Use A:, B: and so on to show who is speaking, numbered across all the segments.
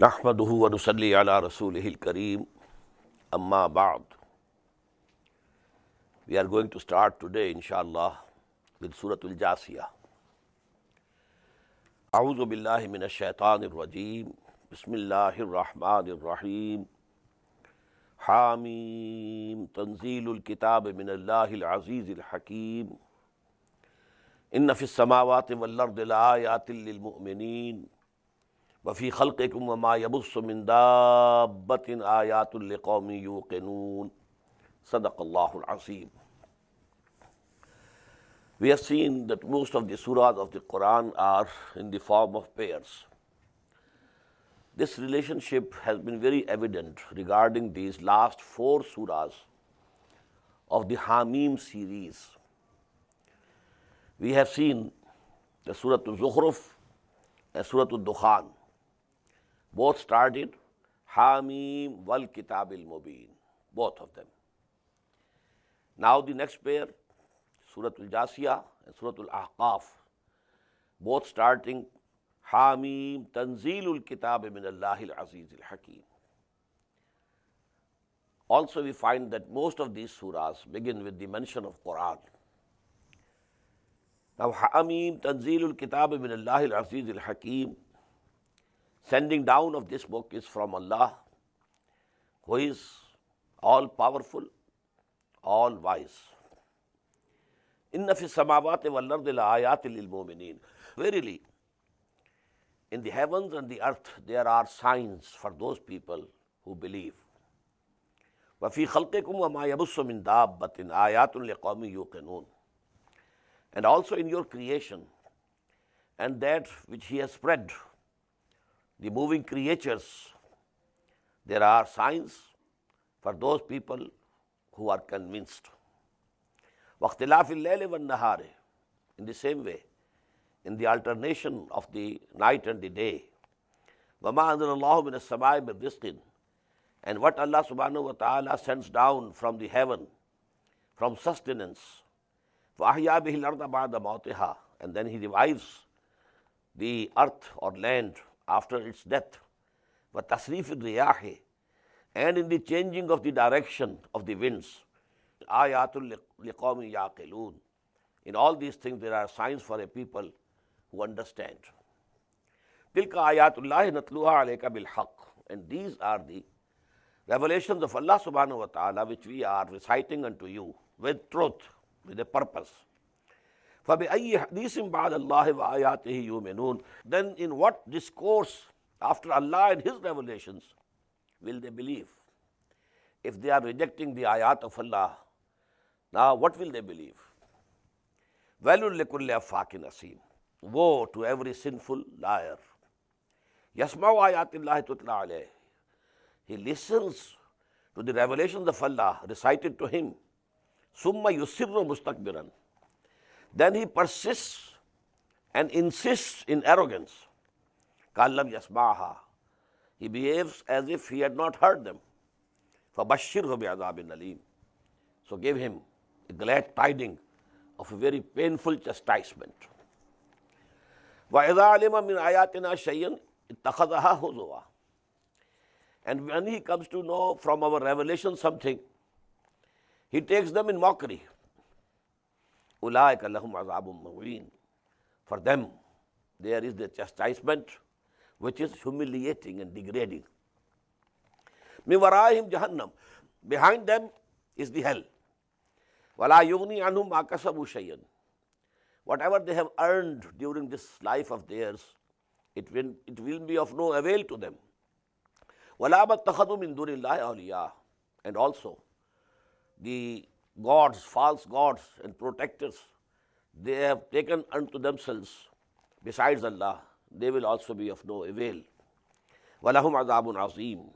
A: نحمده ونصلي على رسوله الكريم اما بعد. We are going to start today inshallah with Surah Al-JASIAH. أعوذ بالله من الشيطان الرجيم. بسم الله الرحمن الرحيم. حاميم تنزيل الكتاب من الله العزيز الحكيم. إن في السماوات والأرض لآيات للمؤمنين وفي خلقكم وما يبث من دابة آيات لقوم يوقنون. صدق الله العظيم. We have seen that most of the surahs of the Quran are in the form of pairs. This relationship has been very evident regarding these last 4 surahs of the Hamim series. We have seen the Surah Al-Zukhruf and Surah Al-Dukhan. Both started Hamim wal Kitabil Mubin, both of them. Now the next pair, Surah Al-JASIAH and Surah Al-AHQAF, both starting Hamim Tanzilul Kitab min Allahil Aziz al-Hakim. Also we find that most of these surahs begin with the mention of Quran. Now Hamim Tanzilul Kitab min Allahil Aziz al-Hakim, sending down of this book is from Allah, who is all powerful, all wise. Inna fi samawati wal ardi la ayatin lil mu'minin. Verily, in the heavens and the earth there are signs for those people who believe. Wa fi khalqikum wa ma yabussu min dabbatin ayatun liqawmin yuqinun. And also in your creation and that which He has spread, the moving creatures, there are signs for those people who are convinced. وَاخْتِلَافِ اللَّيْلِ وَالنَّهَارِ. In the same way, in the alternation of the night and the day. وَمَا أَنزَلَ اللَّهُ مِنَ السَّمَاءِ مِن رِزْقٍ. And what Allah subhanahu wa ta'ala sends down from the heaven, from sustenance. وَأَحْيَا بِهِ الْأَرْضَ بَعْدَ مَوْتِهَا. And then He revives the earth or land after its death. وَتَصْرِيفِ الرِّيَاحِ. And in the changing of the direction of the winds. آيَاتٌ لِقَوْمٍ يَعْقِلُونَ. In all these things there are signs for a people who understand. تِلْكَ آيَاتُ اللَّهِ نَتْلُوهَا عَلَيْكَ بِالْحَقِّ. And these are the revelations of Allah subhanahu wa ta'ala which we are reciting unto you with truth, with a purpose. فَبِأَيِّ حَدِيثٍ بَعْدَ اللَّهِ وَآيَاتِهِ يُؤْمِنُونَ. Then in what discourse after Allah and His revelations will they believe? If they are rejecting the ayat of Allah, now what will they believe? وَيْلٌ لِكُلِّ أَفَّاكٍ أَثِيمٍ. Woe to every sinful liar. يَسْمَعُ آيَاتِ اللَّهِ تُتْلَى عَلَيْهِ. He listens to the revelations of Allah recited to him. ثُمَّ يُصِرُّ مُسْتَكْبِرًا. Then he persists and insists in arrogance. كَأَلَّمْ يَسْمَعْهَا. He behaves as if he had not heard them. فَبَشِّرْهُ بِعَذَابٍ أَلِيمٍ. So give him a glad tiding of a very painful chastisement. وَإِذَا عَلِمَ مِنْ آيَاتِنَا شَيْئًا اتَّخَذَهَا هُزُوًا. And when he comes to know from our revelation something, he takes them in mockery. أُولَٰئِكَ لَهُمْ عَذَابٌ مُّهِينٌ. For them there is the chastisement which is humiliating and degrading. مِن وَرَائِهِمْ جَهَنَّمْ. Behind them is the hell. وَلَا يُغْنِي عَنْهُمْ مَا كَسَبُوا شَيْئًا. Whatever they have earned during this life of theirs, it will be of no avail to them. وَلَا مَتَّخَذُوا مِن دُونِ اللَّهِ أَوْلِيَاءَ. And also the gods, false gods and protectors, they have taken unto themselves besides Allah, they will also be of no avail. وَلَهُمْ عَذَابٌ عَظِيمٌ.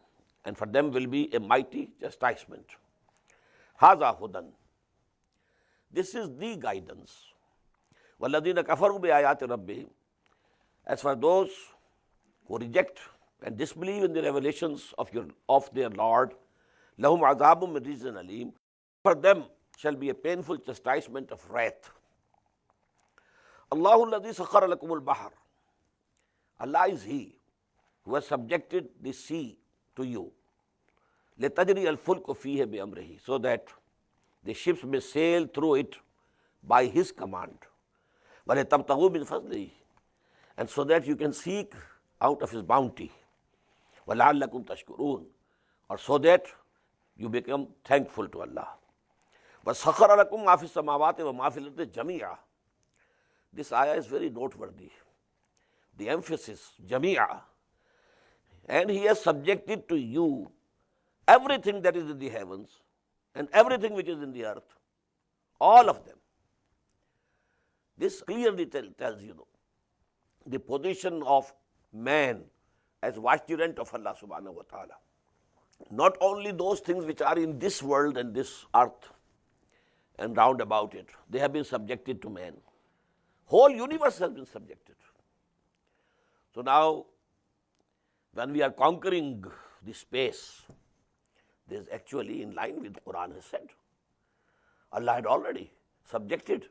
A: And for them will be a mighty chastisement. هَذَا هُدًى. This is the guidance. وَالَّذِينَ كَفَرُوا بِآيَاتِ رَبِّهِمْ. As for those who reject and disbelieve in the revelations of their Lord, لَهُمْ عَذَابٌ مِّن رِجْزٍ أَلِيمٌ. For them shall be a painful chastisement of wrath. Allahu alladhi sakhara lakumul bahr. Allah is He who has subjected the sea to you, لِتَجْرِيَ الْفُلْكُ فِيهِ بِأَمْرِهِ, so that the ships may sail through it by his command. وَلِتَبْتَغُوا مِنْ فَضْلِهِ, and so that you can seek out of his bounty. وَلَعَلَّكُمْ تَشْكُرُونَ, or so that you become thankful to Allah. وَسَخَّرَ لَكُمْ مَا فِي السَّمَاوَاتِ وَمَا فِي الْأَرْضِ جَمِيعًا. This ayah is very noteworthy. The emphasis, jamia. And he has subjected to you everything that is in the heavens and everything which is in the earth, all of them. This clearly tells you the position of man as vicegerent of Allah subhanahu wa ta'ala. Not only those things which are in this world and this earth and round about it, they have been subjected to man. Whole universe has been subjected. So now, when we are conquering the space, this is actually in line with what Quran has said. Allah had already subjected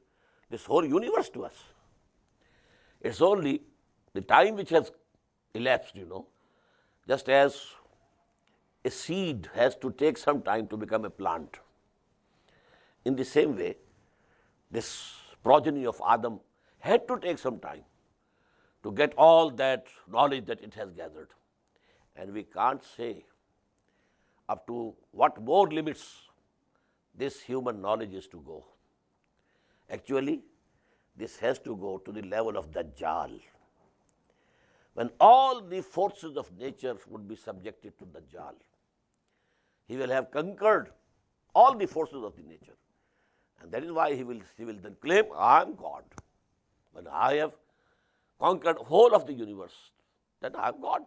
A: this whole universe to us. It's only the time which has elapsed, just as a seed has to take some time to become a plant. In the same way, this progeny of Adam had to take some time to get all that knowledge that it has gathered. And we can't say up to what more limits this human knowledge is to go. Actually, this has to go to the level of Dajjal. When all the forces of nature would be subjected to Dajjal, he will have conquered all the forces of the nature. And that is why he will then claim, I am God. When I have conquered whole of the universe, then I am God.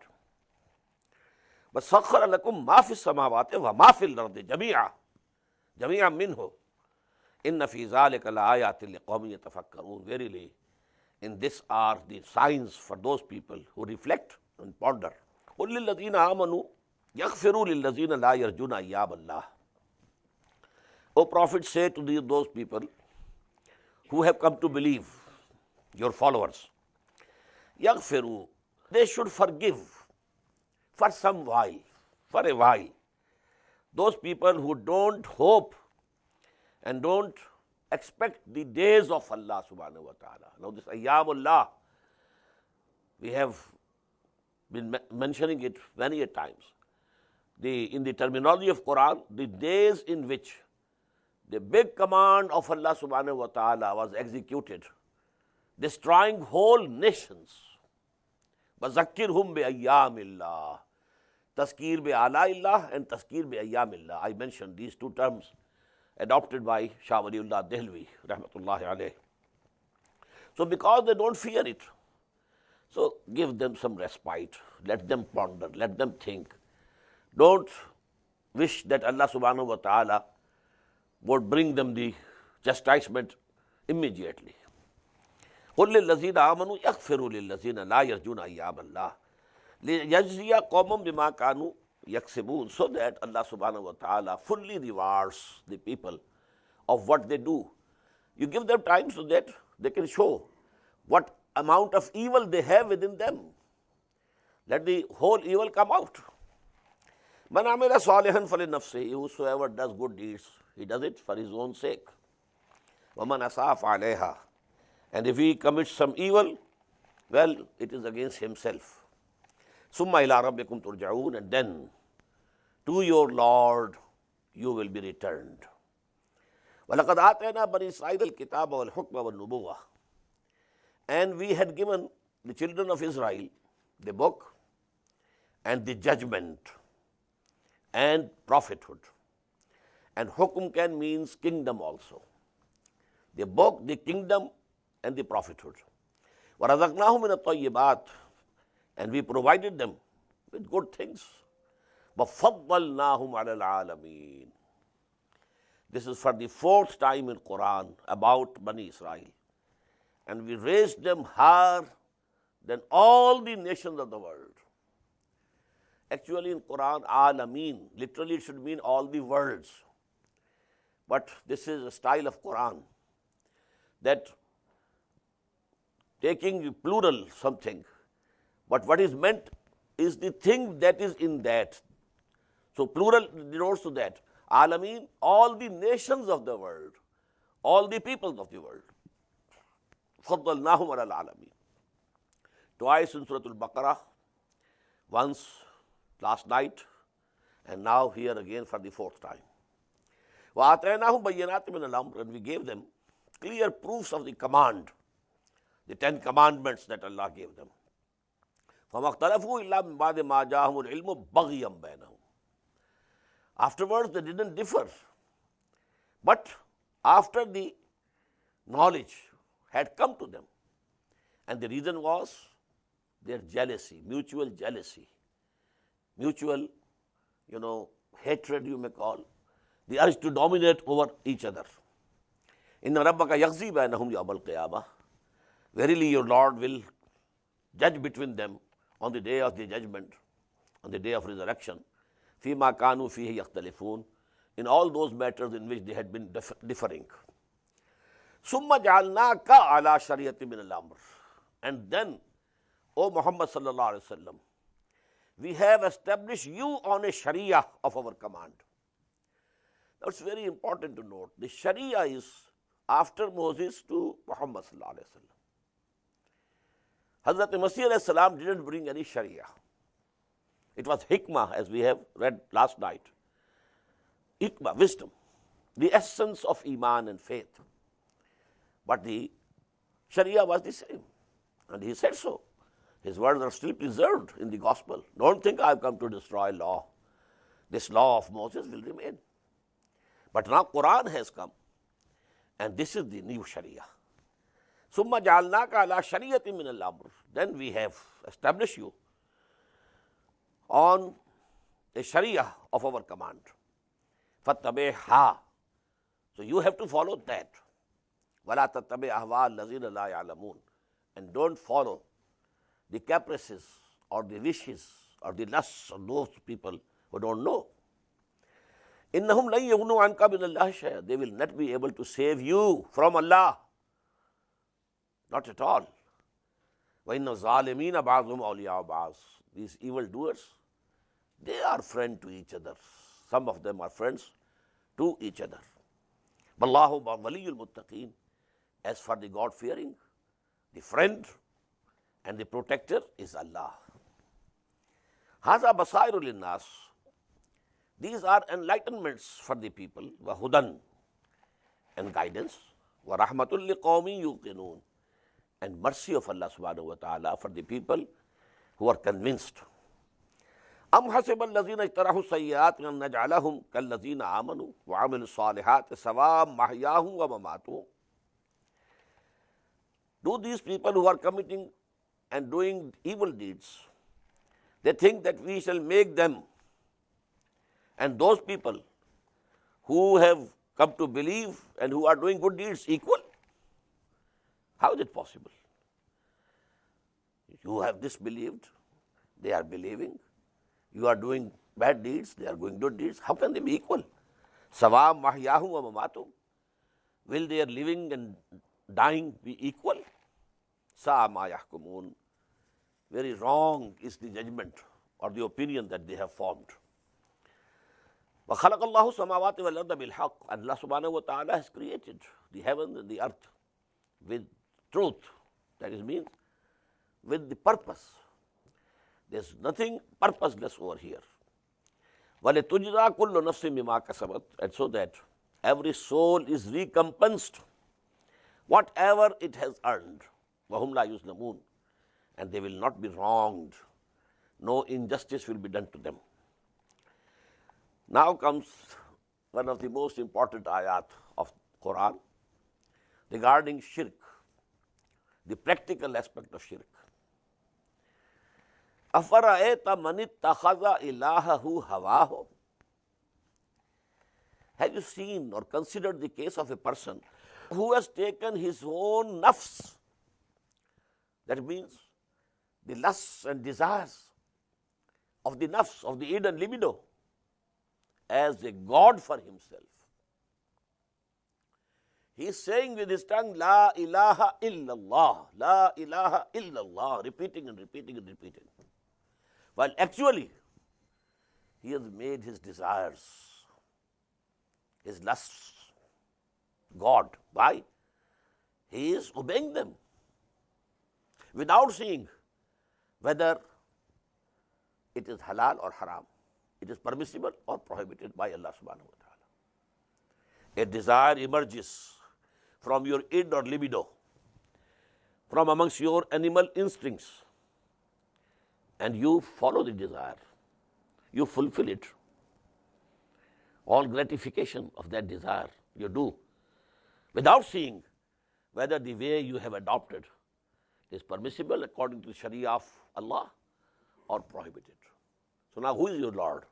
A: But سَخَّرَ لَكُمْ مَا فِي السَّمَاوَاتِ وَمَا فِي الْأَرْضِ جَمِيعًا مِنْهُ إِنَّ فِي ذَلِكَ لَآيَاتٍ لِقَوْمٍ يَتَفَكَّرُونَ. Verily, in this are the signs for those people who reflect and ponder. قُلْ لِلَّذِينَ آمَنُوا يَغْفِرُوا لِلَّذِينَ لَا يَرْجُونَ أَيَّامَ اللَّهِ. O Prophet, say to those people who have come to believe, your followers, يَغْفِرُوا, they should forgive for some while, for a while, those people who don't hope and don't expect the days of Allah subhanahu wa ta'ala. Now this ayyamullah, we have been mentioning it many a times. In the terminology of Quran, the days in which the big command of Allah subhanahu wa ta'ala was executed, destroying whole nations. وَذَكِّرْهُمْ بِأَيَّامِ اللَّهِ, Tazkir bi-ālā'i Allah and Tazkir bi-ayyāmi Allah. I mentioned these two terms adopted by Shah Waliullah Dehlvi, rahmatullahi alayh. So because they don't fear it, so give them some respite, let them ponder, let them think. Don't wish that Allah subhanahu wa ta'ala would bring them the chastisement immediately. قُلْ لِلَّذِينَ آمَنُوا يَغْفِرُوا لِلَّذِينَ لَا يَرْجُونَ أَيَّامَ اللَّهِ لِيَجْزِيَ قَوْمًا بِمَا كَانُوا يَكْسِبُونَ, so that Allah subhanahu wa ta'ala fully rewards the people of what they do. You give them time so that they can show what amount of evil they have within them. Let the whole evil come out. مَنْ عَمِلَ صَالِحًا فَلِنَفْسِهِ, whosoever does good deeds, he does it for his own sake. وَمَنْ أَسَاءَ فَعَلَيْهَا, and if he commits some evil, well, it is against himself. ثُمَّ إِلَىٰ رَبِّكُمْ تُرْجَعُونَ, and then to your Lord you will be returned. وَلَقَدْ آتَيْنَا بَنِي إِسْرَائِيلَ الْكِتَابَ وَالْحُكْمَ وَالنُّبُوَّةَ, and we had given the children of Israel the book and the judgment and prophethood. And hukum can means kingdom also. The book, the kingdom, and the prophethood. وَرَزَقْنَاهُمْ مِنَ الطَّيِّبَاتِ, and we provided them with good things. وَفَضَّلْنَاهُمْ عَلَى الْعَالَمِينَ. This is for the fourth time in Quran about Bani Israel. And we raised them higher than all the nations of the world. Actually in Quran, Alameen, literally it should mean all the worlds. But this is a style of Quran that taking plural something, but what is meant is the thing that is in that. So plural denotes to that. Alameen, all the nations of the world, all the peoples of the world. فَضَّلْنَاهُمْ عَلَى الْعَالَمِينَ. Twice in Surah Al-Baqarah, once last night, and now here again for the fourth time. وَآتَيْنَاهُمْ بَيِّنَاتٍ مِنَ الْأَمْرِ, and we gave them clear proofs of the command, the 10 commandments that Allah gave them. فَمَا اخْتَلَفُوا إِلَّا مِن بَعْدِ مَا جَاءَهُمُ الْعِلْمُ بَغْيًا بَيْنَهُم. Afterwards they didn't differ, but after the knowledge had come to them, and the reason was their jealousy, mutual, hatred you may call, the urge to dominate over each other. Inna rabbaka yaghzi bainahum yawmal qiyamah. Verily your Lord will judge between them on the day of the judgment, on the day of resurrection. Fima kanu fihi yakhtalifun, in all those matters in which they had been differing. Summa ja'alnaka ala shari'ati min al-amr. And then, O Muhammad sallallahu alaihi wasallam, we have established you on a sharia of our command. Now it's very important to note, the sharia is after Moses to Muhammad sallallahu alaihi wasallam. Hazrat Masih alayhi salam didn't bring any sharia. It was hikmah, as we have read last night. Hikmah, wisdom, the essence of iman and faith. But the sharia was the same, and he said so. His words are still preserved in the gospel. Don't think I've come to destroy law. This law of Moses will remain. But now Quran has come, and this is the new sharia. Summa ja'alnaka ala shari'ati min al-amr. Then we have established you on a sharia of our command. Fattabi'ha. So you have to follow that. Wala tattabi' ahwa allazina la ya'lamun. And don't follow the caprices or the wishes or the lusts of those people who don't know. Innahum lan yughnu anka min Allahi shay'an. They will not be able to save you from Allah. Not at all. Wa inna zalimina ba'dhum awliya'u ba'd. These evildoers, they are friends to each other. Some of them are friends to each other. Wallahu waliyul muttaqin. As for the God-fearing, the friend and the protector is Allah. Haza basairu linnas. These are enlightenments for the people. Wa hudan, and guidance. Wa rahmatul liqawmin yuqinun, and mercy of Allah subhanahu wa ta'ala for the people who are convinced. Am hasiba allazina ijtarahu sayyi'at an naj'alahum kallazina amanu wa 'amilu salihati sawa'an mahyahum wa mamatuhum. Do these people who are committing and doing evil deeds, they think that we shall make them and those people who have come to believe and who are doing good deeds equal? How is it possible? You have disbelieved, they are believing. You are doing bad deeds, they are doing good deeds. How can they be equal? Sawa'an mahyahum wa mamatuhum. Will their living and dying be equal? Sa'a ma yahkumun. Very wrong is the judgment or the opinion that they have formed. وَخَلَقَ اللَّهُ السَّمَاوَاتِ وَالْأَرْضَ بِالْحَقِّ. Allah subhanahu wa ta'ala has created the heaven and the earth with truth. That is means with the purpose. There's nothing purposeless over here. وَلِتُجْزَى كُلُّ نَفْسٍ بِمَا كَسَبَتْ. And so that every soul is recompensed whatever it has earned. وَهُمْ لَا يُظْلَمُونَ. And they will not be wronged. No injustice will be done to them. Now comes one of the most important ayat of Quran regarding shirk, the practical aspect of shirk. أَفَرَأَيْتَ مَنِ اتَّخَذَ إِلَٰهَهُ هَوَاهُ. Have you seen or considered the case of a person who has taken his own nafs, that means the lusts and desires of the nafs, of the id and libido, as a god for himself? He is saying with his tongue, La ilaha illallah, La ilaha illallah, repeating and repeating and repeating. while actually he has made his desires, his lusts, God. Why? He is obeying them without seeing whether it is halal or haram, it is permissible or prohibited by Allah subhanahu wa ta'ala. A desire emerges from your id or libido, from amongst your animal instincts, and you follow the desire, you fulfill it. All gratification of that desire you do without seeing whether the way you have adopted is permissible according to the Sharia of Allah or prohibited. So now who is your Lord?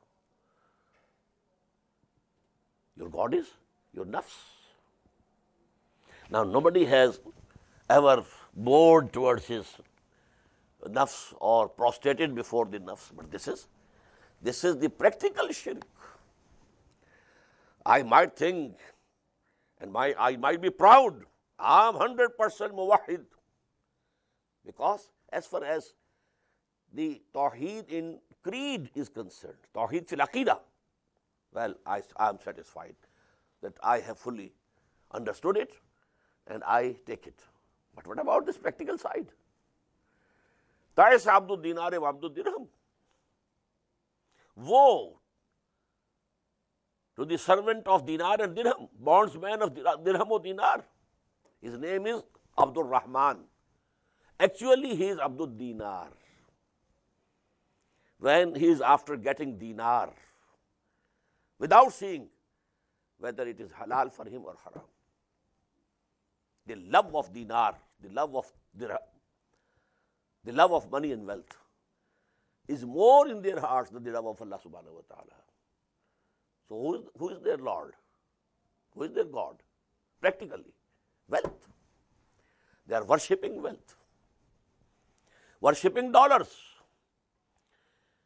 A: Your God is your nafs. Now nobody has ever bowed towards his nafs or prostrated before the nafs, but this is the practical shirk. I might think and I might be proud, I am 100% muwahhid, because as far as the tawheed in creed is concerned, tawheed fil aqidah, well, I am satisfied that I have fully understood it and I take it. But what about this practical side? Ta'is abdul dinar wa abdul dirham. Woe to the servant of dinar and dirham, bondsman of dirham or dinar. His name is Abdul Rahman. Actually, he is Abdul Dinar. When he is after getting dinar, without seeing whether it is halal for him or haram. The love of dinar, the love of dirham, the love of money and wealth is more in their hearts than the love of Allah subhanahu wa ta'ala. So who is their Lord? Who is their God? Practically, wealth. They are worshipping wealth, worshipping dollars,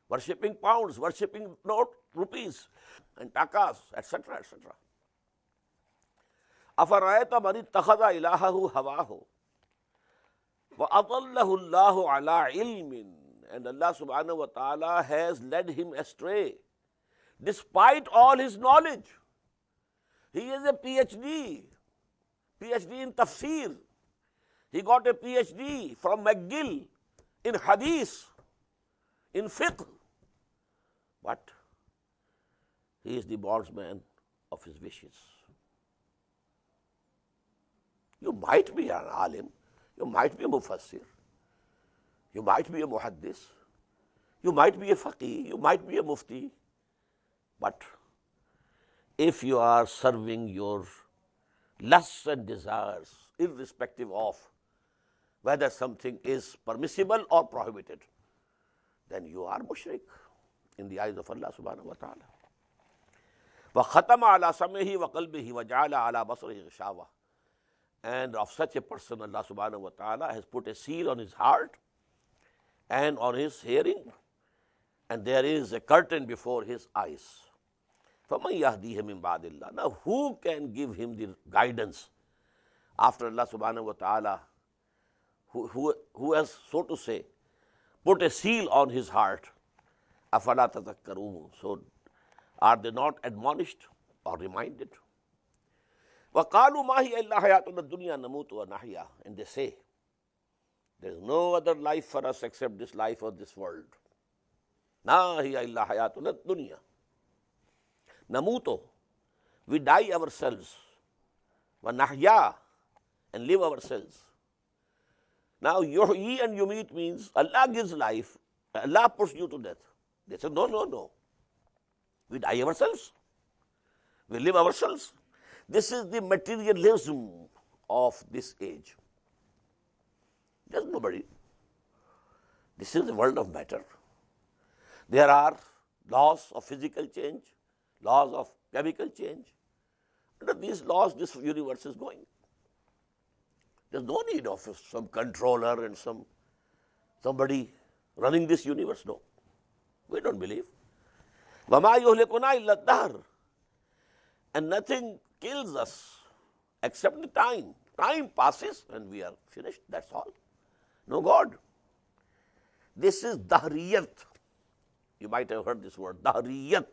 A: worshipping pounds, worshipping rupees and takas, etc., etc. أَفَرَأَيْتَ مَنِ اتَّخَذَ إِلَٰهَهُ هَوَاهُ وَأَضَلَّهُ اللَّهُ عَلَىٰ عِلْمٍ. And Allah subhanahu wa ta'ala has led him astray despite all his knowledge. He is a PhD in tafsir. He got a PhD from McGill in Hadith, in fiqh. But he is the bondsman of his wishes. You might be an alim, you might be a mufassir, you might be a muhaddis, you might be a faqih, you might be a mufti, but if you are serving your lusts and desires, irrespective of whether something is permissible or prohibited, then you are mushrik in the eyes of Allah subhanahu wa ta'ala. وَخَتَمَ عَلَى سَمْعِهِ وَقَلْبِهِ وَجَعَلَ عَلَى بَصَرِهِ غِشَاوَةً. And of such a person, Allah subhanahu wa ta'ala has put a seal on his heart and on his hearing, and there is a curtain before his eyes. فَمَنْ يَهْدِيهِ مِنْ بَعْدِ اللَّهِ. Now who can give him the guidance after Allah subhanahu wa ta'ala, who has, so to say, put a seal on his heart? أَفَلَا تَذَكَّرُونَ. So are they not admonished or reminded? وَقَالُوا مَا هِيَ إِلَّا حَيَاتُنَا الدُّنْيَا نَمُوتُ وَنَحْيَا. And they say, there is no other life for us except this life of this world. مَا هِيَ إِلَّا حَيَاتُنَا الدُّنْيَا نَمُوتُ. We die ourselves. وَنَحْيَا. And live ourselves. Now, yuhyi and yumit means Allah gives life, Allah puts you to death. They say, no. We die ourselves. We live ourselves. This is the materialism of this age. There's nobody. This is the world of matter. There are laws of physical change, laws of chemical change. Under these laws, this universe is going. There's no need of some controller and somebody running this universe. No. We don't believe. وَمَا يُهْلِكُنَا إِلَّا الدَّهْرُ. And nothing kills us except the time. Time passes and we are finished. That's all. No God. This is dahriyat. You might have heard this word, dahriyat,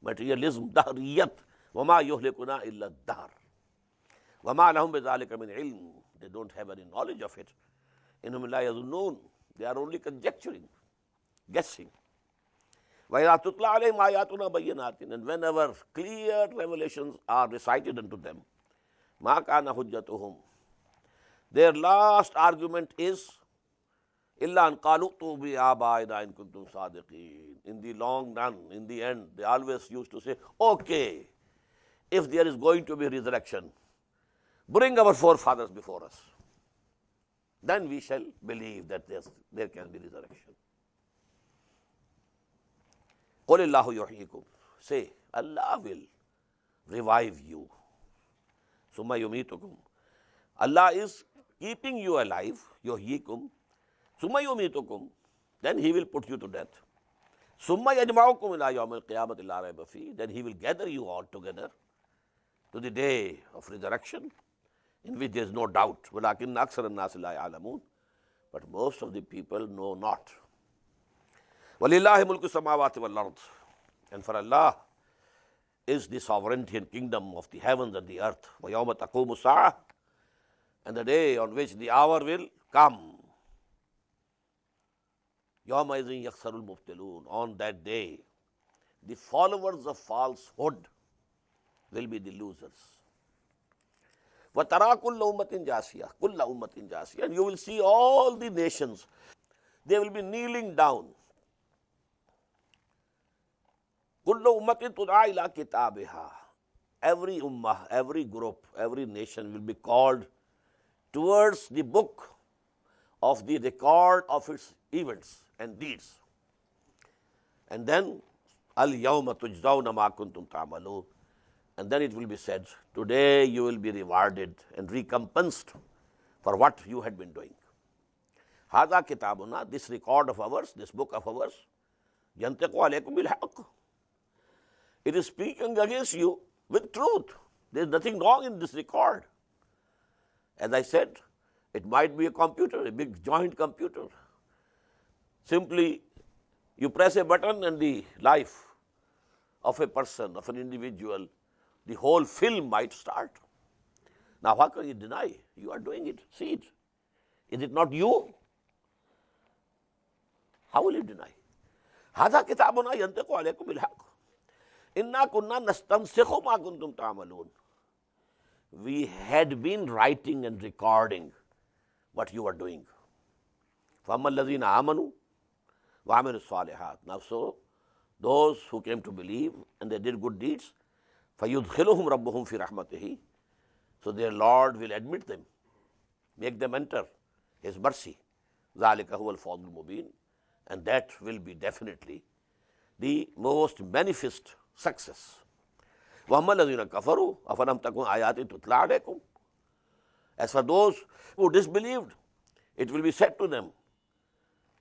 A: materialism, dahriyat. وَمَا يُهْلِكُنَا إِلَّا الدَّهْرُ وَمَا لَهُمْ بِذَلِكَ مِنْ عِلْمٍ. They don't have any knowledge of it. إِنْهُمْ لَا يَظُنُّونَ. They are only conjecturing, guessing. وَإِذَا تُتْلَى عَلَيْهِمْ آيَاتُنَا بَيِّنَاتٍ. And whenever clear revelations are recited unto them, مَا كَانَ حُجَّتُهُمْ. Their last argument is إِلَّا أَنْ قَالُوا ائْتُوا بِآبَائِنَا إِن كُنتُمْ صَادِقِينَ. In the long run, in the end, they always used to say, okay, if there is going to be resurrection, bring our forefathers before us. Then we shall believe that there can be resurrection. قُلِ اللَّهُ يُحْيِيكُمْ. Say, Allah will revive you. ثُمَّ يُمِيتُكُمْ. Allah is keeping you alive, يُحْيِيكُمْ. ثُمَّ يُمِيتُكُمْ. Then He will put you to death. ثُمَّ يَجْمَعُكُمْ إِلَىٰ يَوْمِ الْقِيَامَةِ لَا رَيْبَ فِيهِ. Then He will gather you all together to the day of resurrection, in which there is no doubt. وَلَكِنَّ أَكْثَرَ النَّاسِ لَا يَعْلَمُونَ. But most of the people know not. وَلِلَّهِ مُلْكُ السَّمَاوَاتِ وَالْأَرْضِ. And for Allah is the sovereignty and kingdom of the heavens and the earth. وَيَوْمَ تَقُومُ السَّاعَةُ. And the day on which the hour will come. يَوْمَئِذٍ يَخْسَرُ الْمُبْطِلُونَ. On that day, the followers of falsehood will be the losers. وَتَرَى كُلَّ أُمَّةٍ جَاسِيَةٍ. كُلَّ أُمَّةٍ جَاسِيَةٍ. And you will see all the nations, they will be kneeling down. كُلُّ أُمَّةٍ تُدْعَى إِلَىٰ كِتَابِهَا. Every ummah, every group, every nation will be called towards the book of the record of its events and deeds. And then, الْيَوْمَ تُجْزَوْنَ مَا كُنْتُمْ تَعْمَلُونَ. And then it will be said, today you will be rewarded and recompensed for what you had been doing. هَذَا كِتَابُنَا. This record of ours, this book of ours, يَنْطِقُ عَلَيْكُمْ بِالْحَقِّ. It is speaking against you with truth. There is nothing wrong in this record. As I said, it might be a computer, a big joint computer. Simply, you press a button and the life of a person, of an individual, the whole film might start. Now, how can you deny? You are doing it. See it. Is it not you? How will you deny? هَذَا كِتَابُنَا يَنْطِقُ عَلَيْكُمْ بِالْحَقِّ. إِنَّا كُنَّا نَسْتَنْسِخُ مَا كُنْتُمْ تَعْمَلُونَ. We had been writing and recording what you are doing. فَأَمَّا الَّذِينَ آمَنُوا وَعَمِلُوا الصَّالِحَاتِ. Now so, those who came to believe and they did good deeds, فَيُدْخِلُهُمْ رَبُّهُمْ فِي رَحْمَتِهِ. So their Lord will admit them, make them enter His mercy. ذَلِكَ هُوَ الْفَوْزُ الْمُبِينُ. And that will be definitely the most manifest success. وَأَمَّا الَّذِينَ كَفَرُوا أَفَلَمْ تَكُنْ آيَاتِي تُتْلَىٰ عَلَيْكُمْ. As for those who disbelieved, it will be said to them,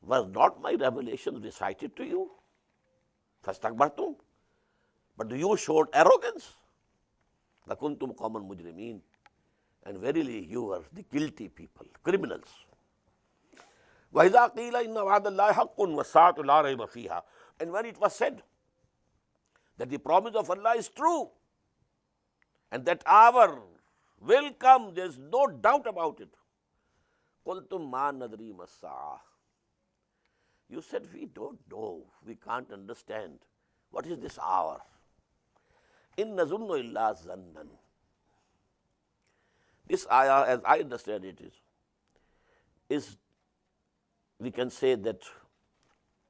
A: was not my revelation recited to you? فَاسْتَكْبَرْتُمْ. But you showed arrogance. وَكُنْتُمْ قَوْمًا مُجْرِمِينَ. And verily you are the guilty people, criminals. وَإِذَا قِيلَ إِنَّ وَعْدَ اللَّهِ حَقٌّ وَالسَّاعَةُ لَا رَيْبَ فِيهَا. And when it was said that the promise of Allah is true and that hour will come, there is no doubt about it. قُلْتُمْ مَا نَدْرِي مَا السَّاعَةُ. You said, we don't know, we can't understand. What is this hour? إِن نَظُنُّ إِلَّا ظَنًّا. This ayah, as I understand it, is we can say that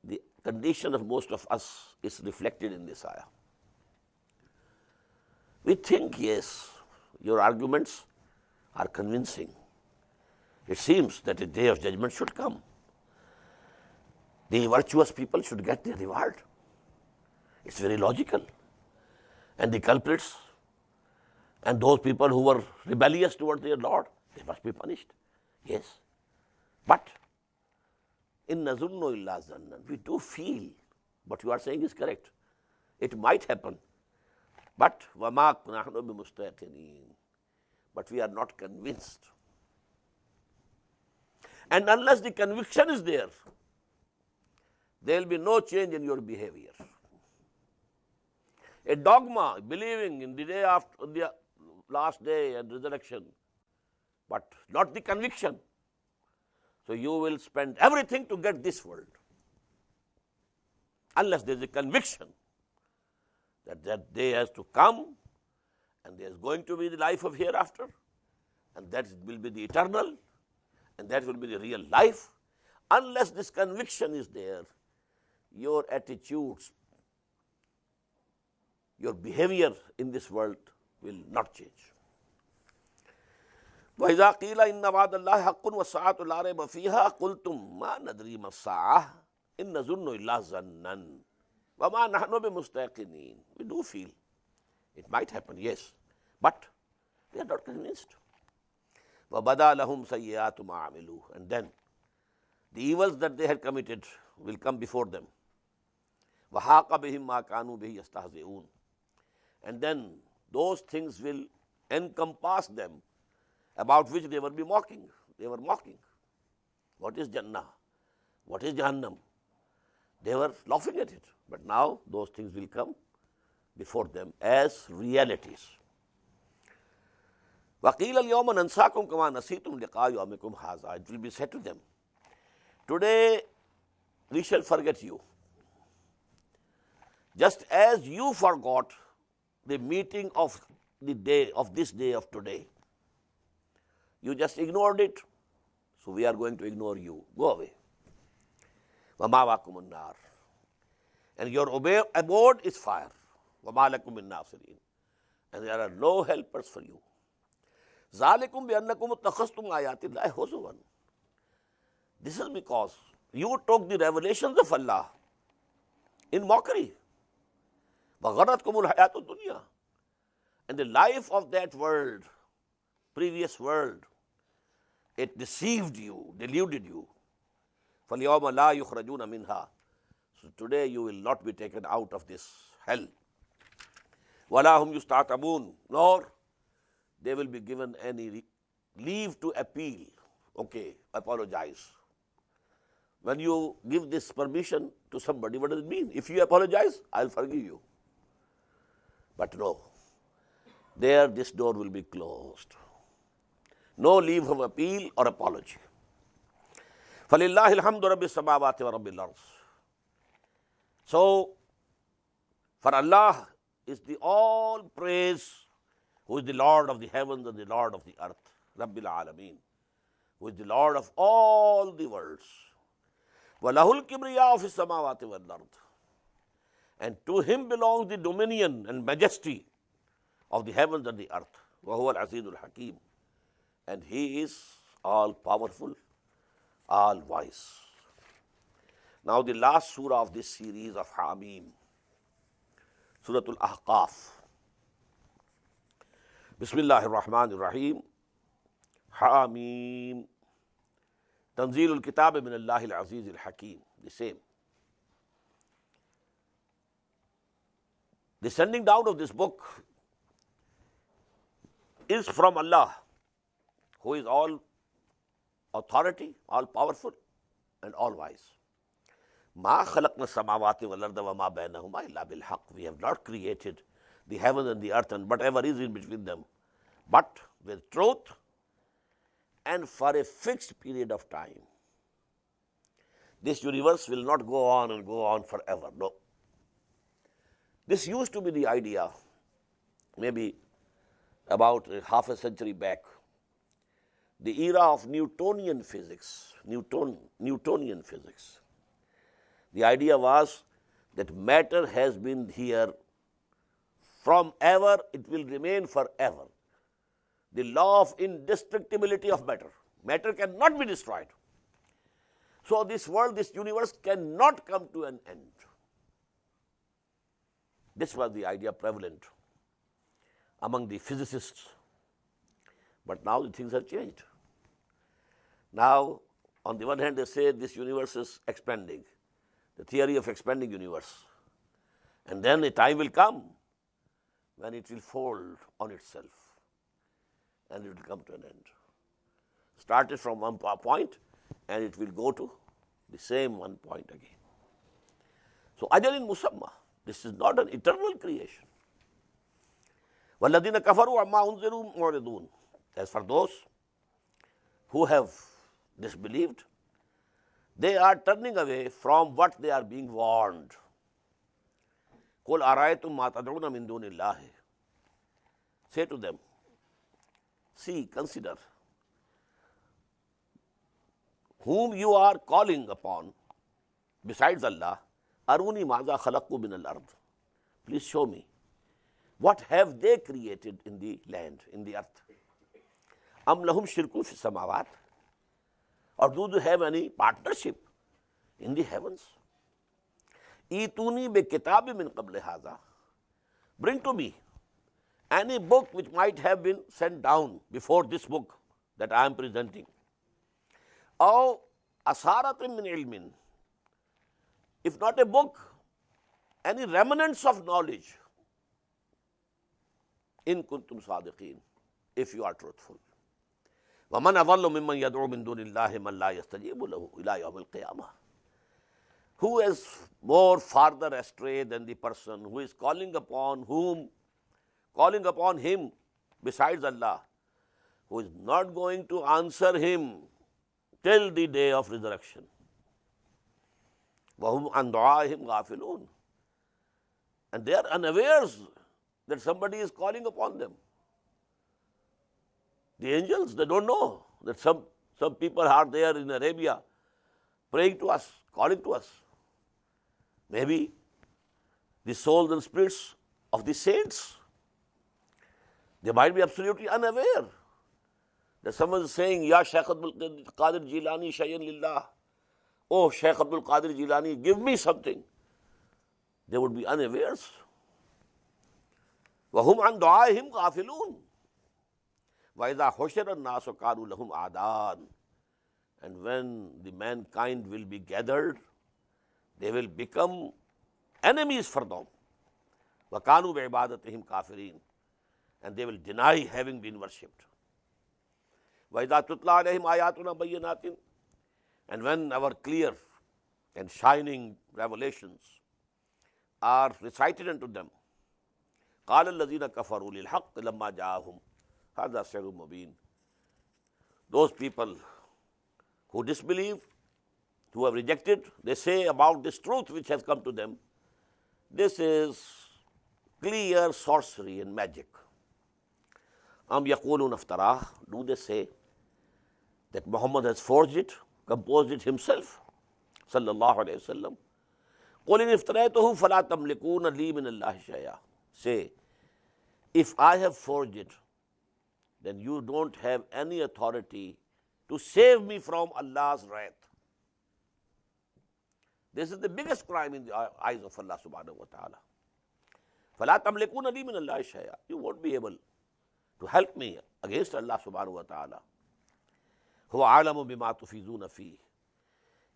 A: the condition of most of us is reflected in this ayah. We think, yes, your arguments are convincing. It seems that a day of judgment should come. The virtuous people should get their reward. It's very logical. And the culprits and those people who were rebellious toward their Lord, they must be punished. Yes. But in nazunnu illa zannan, we do feel what you are saying is correct. It might happen. But وَمَا نَحْنُ بِمُسْتَيْقِنِينَ. But we are not convinced. And unless the conviction is there, there will be no change in your behavior. A dogma, believing in the day after the last day and resurrection, but not the conviction. So you will spend everything to get this world, unless there is a conviction that that day has to come, and there is going to be the life of hereafter, and that will be the eternal, and that will be the real life. Unless this conviction is there, your attitudes, your behavior in this world will not change. وَإِذَا قِيلَ إِنَّ وَعْدَ اللَّهِ حَقٌّ وَالسَّاعَةُ لَا رَيْبَ فِيهَا قُلْتُمْ مَا نَدْرِي مَا السَّاعَةُ إِن نَظُنُّ إِلَّا ظَنًّا وَمَا نَحْنُ بِمُسْتَيْقِنِينَ. We do feel it might happen, yes, but we are not convinced. وَبَدَا لَهُمْ سَيِّئَاتُ مَا عَمِلُوا. And then the evils that they had committed will come before them. وَحَاقَ بِهِمْ مَا كَانُوا بِهِ يَسْتَهْزِئُونَ. And then those things will encompass them about which they will be mocking. They were mocking. What is Jannah? What is Jahannam? They were laughing at it. But now those things will come before them as realities. وَقِيلَ الْيَوْمَ نَنْسَاكُمْ كَمَا نَسِيتُمْ لِقَاءَ يَوْمِكُمْ هَذَا. It will be said to them, today we shall forget you, just as you forgot the meeting of the day of this day of today. You just ignored it, so we are going to ignore you. Go away. وَمَأْوَاكُمُ النَّارُ. And your abode is fire. وَمَا لَكُم مِّن نَاصِرِينَ. And there are no helpers for you. ذَلِكُمْ بِأَنَّكُمْ اتَّخَذْتُمْ آيَاتِ اللَّهِ هُزُوًا. This is because you took the revelations of Allah in mockery. وَغَرَّتْكُمُ الْحَيَاةُ الدُّنْيَا. And the life of that world, previous world, it deceived you, deluded you. فَالْيَوْمَ لَا يُخْرَجُونَ مِنْهَا. So today you will not be taken out of this hell. وَلَا هُمْ يُسْتَعْتَبُونَ. Nor they will be given any leave to appeal. Okay, apologize. When you give this permission to somebody, what does it mean? If you apologize, I'll forgive you. But no, there this door will be closed. No leave of appeal or apology. فَلِلَّهِ الْحَمْدُ رَبِّ السَّمَاوَاتِ وَرَبِّ الْأَرْضِ. So, for Allah is the all praise, who is the Lord of the heavens and the Lord of the earth, Rabbil Alameen, who is the Lord of all the worlds. وَلَهُ الْكِبْرِيَاءُ فِي السَّمَاوَاتِ وَالْأَرْضِ. And to him belongs the dominion and majesty of the heavens and the earth. وَهُوَ الْعَزِيزُ الْحَكِيمُ. And he is all powerful, all wise. Now the last surah of this series of Hamim, Surah Al-AHQAF. Bismillahir Rahmanir Rahim. Hamim. Tanzilul Kitab min Allahil Aziz al-Hakim. The same. The sending down of this book is from Allah, who is all authority, all powerful, and all wise. مَا خَلَقْنَا السَّمَاوَاتِ وَالْأَرْضَ وَمَا بَيْنَهُمَا إِلَّا بِالْحَقِّ. We have not created the heaven and the earth and whatever is in between them, but with truth and for a fixed period of time. This universe will not go on and go on forever. No. This used to be the idea maybe about half a century back. The era of Newtonian physics, Newtonian physics. The idea was that matter has been here from ever, it will remain forever. The law of indestructibility of matter. Matter cannot be destroyed. So this world, this universe cannot come to an end. This was the idea prevalent among the physicists. But now the things have changed. Now, on the one hand, they say this universe is expanding, the theory of expanding universe. And then a time will come when it will fold on itself and it will come to an end. Started from one point and it will go to the same one point again. So ajalin musamma, this is not an eternal creation. وَالَّذِينَ كَفَرُوا عَمَّا أُنذِرُوا مُعْرِضُونَ. As for those who have disbelieved, they are turning away from what they are being warned. قُلْ أَرَأَيْتُمْ مَا تَدْعُونَ مِن دُونِ اللَّهِ. Say to them, see, consider, whom you are calling upon besides Allah, aruni maza khalaqu min al-ard. Please show me, what have they created in the land, in the earth? Am lahum shirkun fi samawat, or do they have any partnership in the heavens? Ituni bi kitabin min qabli hadha. Bring to me any book which might have been sent down before this book that I am presenting. Aw asaratin min ilmin. If not a book, any remnants of knowledge. In kuntum sadiqeen, if you are truthful. وَمَنْ أَضَلُّ مِمَّنْ يَدْعُو مِن دُونِ اللَّهِ مَنْ لَا يَسْتَجِيبُ لَهُ إِلَىٰ يَوْمِ الْقِيَامَةِ. Who is more farther astray than the person who is calling upon him besides Allah, who is not going to answer him till the day of resurrection. وَهُمْ عَنْ دُعَائِهِمْ غَافِلُونَ. And they are unawares that somebody is calling upon them. The angels, they don't know that some people are there in Arabia praying to us, calling to us. Maybe the souls and spirits of the saints, they might be absolutely unaware that someone is saying, Ya Shaykh Abdul Qadir Jilani Shayyan Lillah. Oh, Shaykh Abdul Qadir Jilani, give me something. They would be unawares. وَهُمْ عَنْ دُعَائِهِمْ غَافِلُونَ. وَإِذَا حُشِرَ النَّاسُ كَانُوا لَهُمْ أَعْدَاءً. And when the mankind will be gathered, they will become enemies for them. وَكَانُوا بِعِبَادَتِهِمْ كَافِرِينَ. And they will deny having been worshipped. وَإِذَا تُتْلَى عَلَيْهِمْ آيَاتُنَا بَيِّنَاتٍ. And when our clear and shining revelations are recited unto them, قَالَ الَّذِينَ كَفَرُوا لِلْحَقِّ لَمَّا جَاءَهُمْ هَذَا سِحْرٌ مُبِينٌ. Those people who disbelieve, who have rejected, they say about this truth which has come to them, this is clear sorcery and magic. Am yaqulun iftarah. Do they say that Muhammad has forged it, composed it himself? Sallallahu alayhi wa sallam. قُلْ إِنِ افْتَرَيْتُهُ فَلَا تَمْلِكُونَ لِي مِنَ اللَّهِ شَيْئًا. Say, if I have forged it, then you don't have any authority to save me from Allah's wrath. This is the biggest crime in the eyes of Allah subhanahu wa ta'ala. فَلَا تَمْلِكُونَ لِي مِنَ اللَّهِ شَيْئًا. You won't be able to help me against Allah subhanahu wa ta'ala. هُوَ عَالَمُ بِمَا تُفِيضُونَ فِيهِ.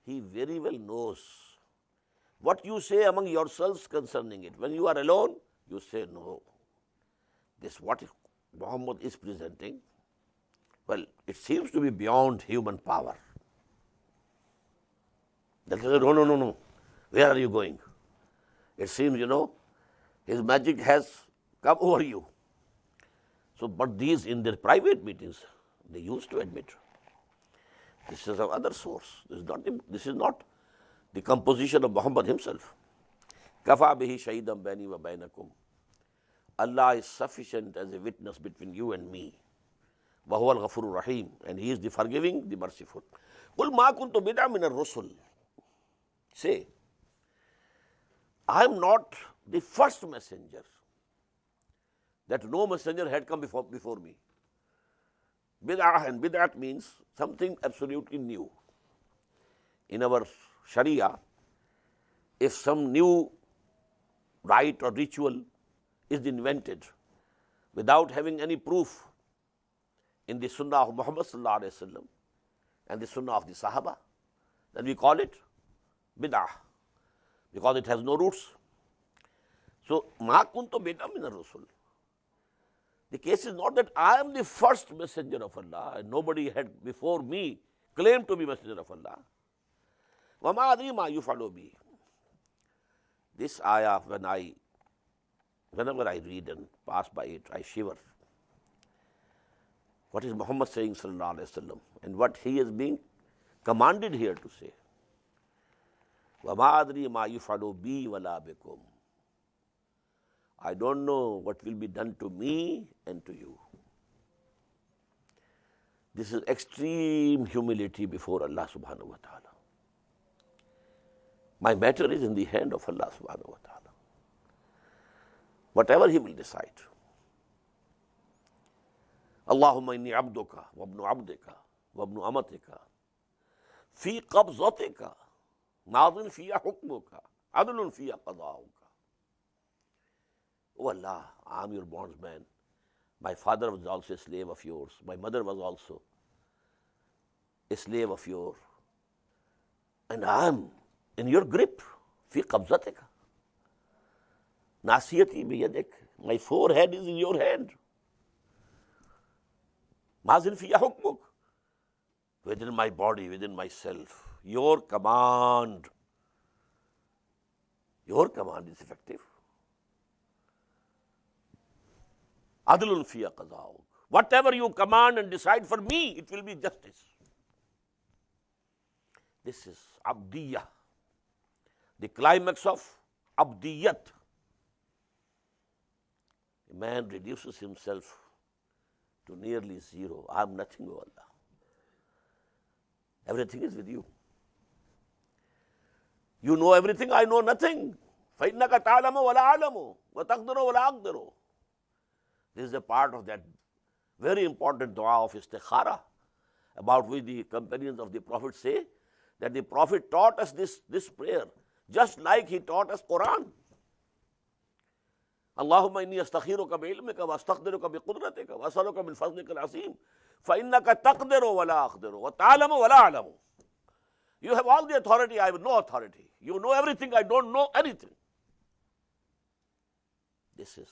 A: He very well knows what you say among yourselves concerning it. When you are alone, you say, no, this what Muhammad is presenting, well, it seems to be beyond human power. They say, no, where are you going? It seems, his magic has come over you. So, but these in their private meetings, they used to admit, this is another source. This is not the composition of Muhammad himself. Kafa bihi shahidan baini wa bainakum. Allah is sufficient as a witness between you and me. Wa huwa al-ghafurur rahim. And He is the forgiving, the merciful. Qul ma kuntu bid'a min ar-rusul. Say, I am not the first messenger, that no messenger had come before me. Bid'ah, and bid'at means something absolutely new. In our Sharia, if some new rite or ritual is invented without having any proof in the Sunnah of Muhammad sallallahu alaihi wasallam and the Sunnah of the Sahaba, then we call it bid'ah, because it has no roots. So, ma kuntu bid'ah min ar-rusul. The case is not that I am the first messenger of Allah and nobody had before me claimed to be messenger of Allah. وَمَا أَدْرِي مَا يُفْعَلُ بِي. This ayah, whenever I read and pass by it, I shiver. What is Muhammad saying, sallallahu alaihi wasallam, and what he is being commanded here to say? وَمَا أَدْرِي مَا يُفْعَلُ بِي وَلَا بِكُمْ. I don't know what will be done to me and to you. This is extreme humility before Allah subhanahu wa ta'ala. My matter is in the hand of Allah subhanahu wa ta'ala. Whatever He will decide. Allahumma inni abduka wa ibnu abdika wa ibnu amatika fi qabzatika nadin fiya hukmuka adlun fiya qada'uka. Oh Allah, I am your bondsman. My father was also a slave of yours. My mother was also a slave of yours. And I am in your grip. Fi qabzatika. Nasiyati biyadik. My forehead is in your hand. Mazin fiya hukmuk. Within my body, within myself. Your command is effective. Adlun fiya qada'uk. Whatever you command and decide for me, it will be justice. This is abdiyah, the climax of abdiyat. A man reduces himself to nearly zero. I am nothing, O Allah. Everything is with you. You know everything, I know nothing. فَإِنَّكَ تَعْلَمُ وَلَا أَعْلَمُ وَتَقْدِرُ وَلَا أَقْدِرُ. This is a part of that very important dua of istikhara, about which the companions of the Prophet say that the Prophet taught us this prayer, just like he taught us Quran. Allahumma inni astakhiruka bi'ilmika wa astaqdiruka biqudratika wa as'aluka min fadlika al-azim fa innaka taqdiru wa la aqdiru wa ta'lamu wa la a'lamu. You have all the authority, I have no authority. You know everything, I don't know anything. This is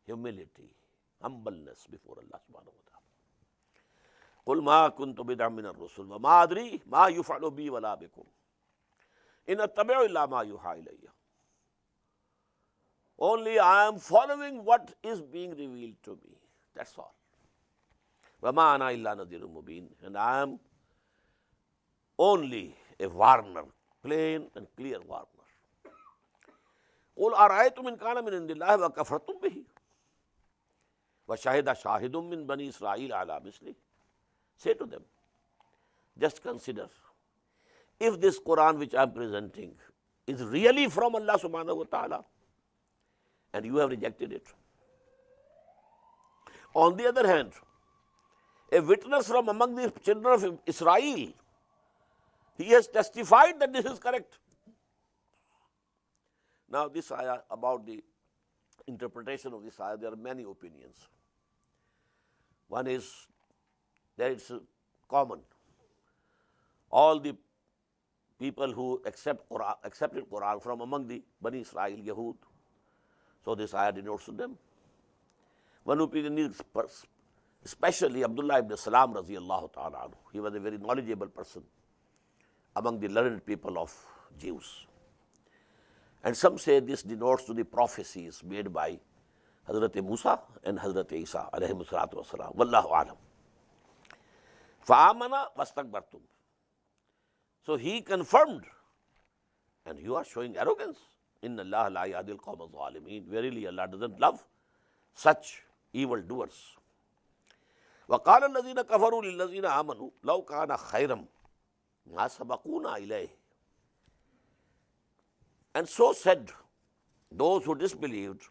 A: humility, humbleness before Allah subhanahu wa ta'ala. قُلْ مَا كُنْتُ بِدْعًا مِنَ الرُّسُلِ وَمَا أَدْرِي مَا يُفْعَلُ بِي وَلَا بِكُمْ إِنْ أَتَّبِعُ إِلَّا مَا يُوحَىٰ إِلَيَّ. Only I am following what is being revealed to me. That's all. وَمَا أَنَا إِلَّا نَذِيرٌ مُبِينٌ. And I am only a warner, plain and clear warner. قُلْ أَرَأَيْتُمْ إِنْ كَانَ مِنْ عِنْدِ اللَّهِ وَكَفَرْتُمْ بِهِ وَشَهِدَ شَاهِدٌ مِّن بَنِي إِسْرَائِيلَ عَلَىٰ مِثْلِهِ. Say to them, just consider, if this Quran which I am presenting is really from Allah subhanahu wa ta'ala, and you have rejected it. On the other hand, a witness from among the children of Israel, he has testified that this is correct. Now this ayah, about the interpretation of this ayah, there are many opinions. One is that it's common. All the people who accepted Quran from among the Bani Israel, Yahud, so this ayah denotes to them. One opinion is especially Abdullah ibn Salam radiyallahu ta'ala anhu. He was a very knowledgeable person among the learned people of Jews. And some say this denotes to the prophecies made by Hazrat Musa and Hazrat Isa alayhimu salatu wassalam. Wallahu alam. Fa'amana wastakbartum. So he confirmed, and you are showing arrogance. Inna Allah la yahdil qawma az-zalimin. Verily Allah doesn't love such evil doers. وَقَالَ الَّذِينَ كَفَرُوا لِلَّذِينَ آمَنُوا لَوْ كَانَ خَيْرًا مَا سَبَقُونَا إِلَيْهِ. And so said those who disbelieved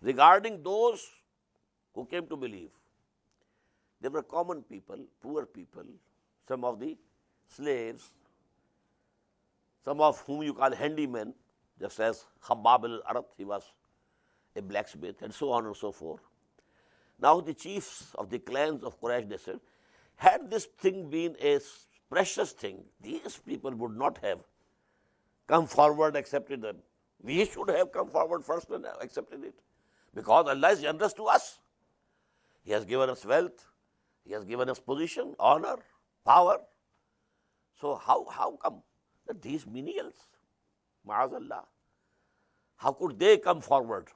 A: regarding those who came to believe. They were common people, poor people, some of the slaves, some of whom you call handymen, just as Khabbab al-Arat, he was a blacksmith, and so on and so forth. Now the chiefs of the clans of Quraysh, they said, had this thing been a precious thing, these people would not have come forward, accepted them. We should have come forward first and accepted it. Because Allah is generous to us. He has given us wealth, He has given us position, honor, power. So how come that these menials, Ma'azallah. How could they come forward?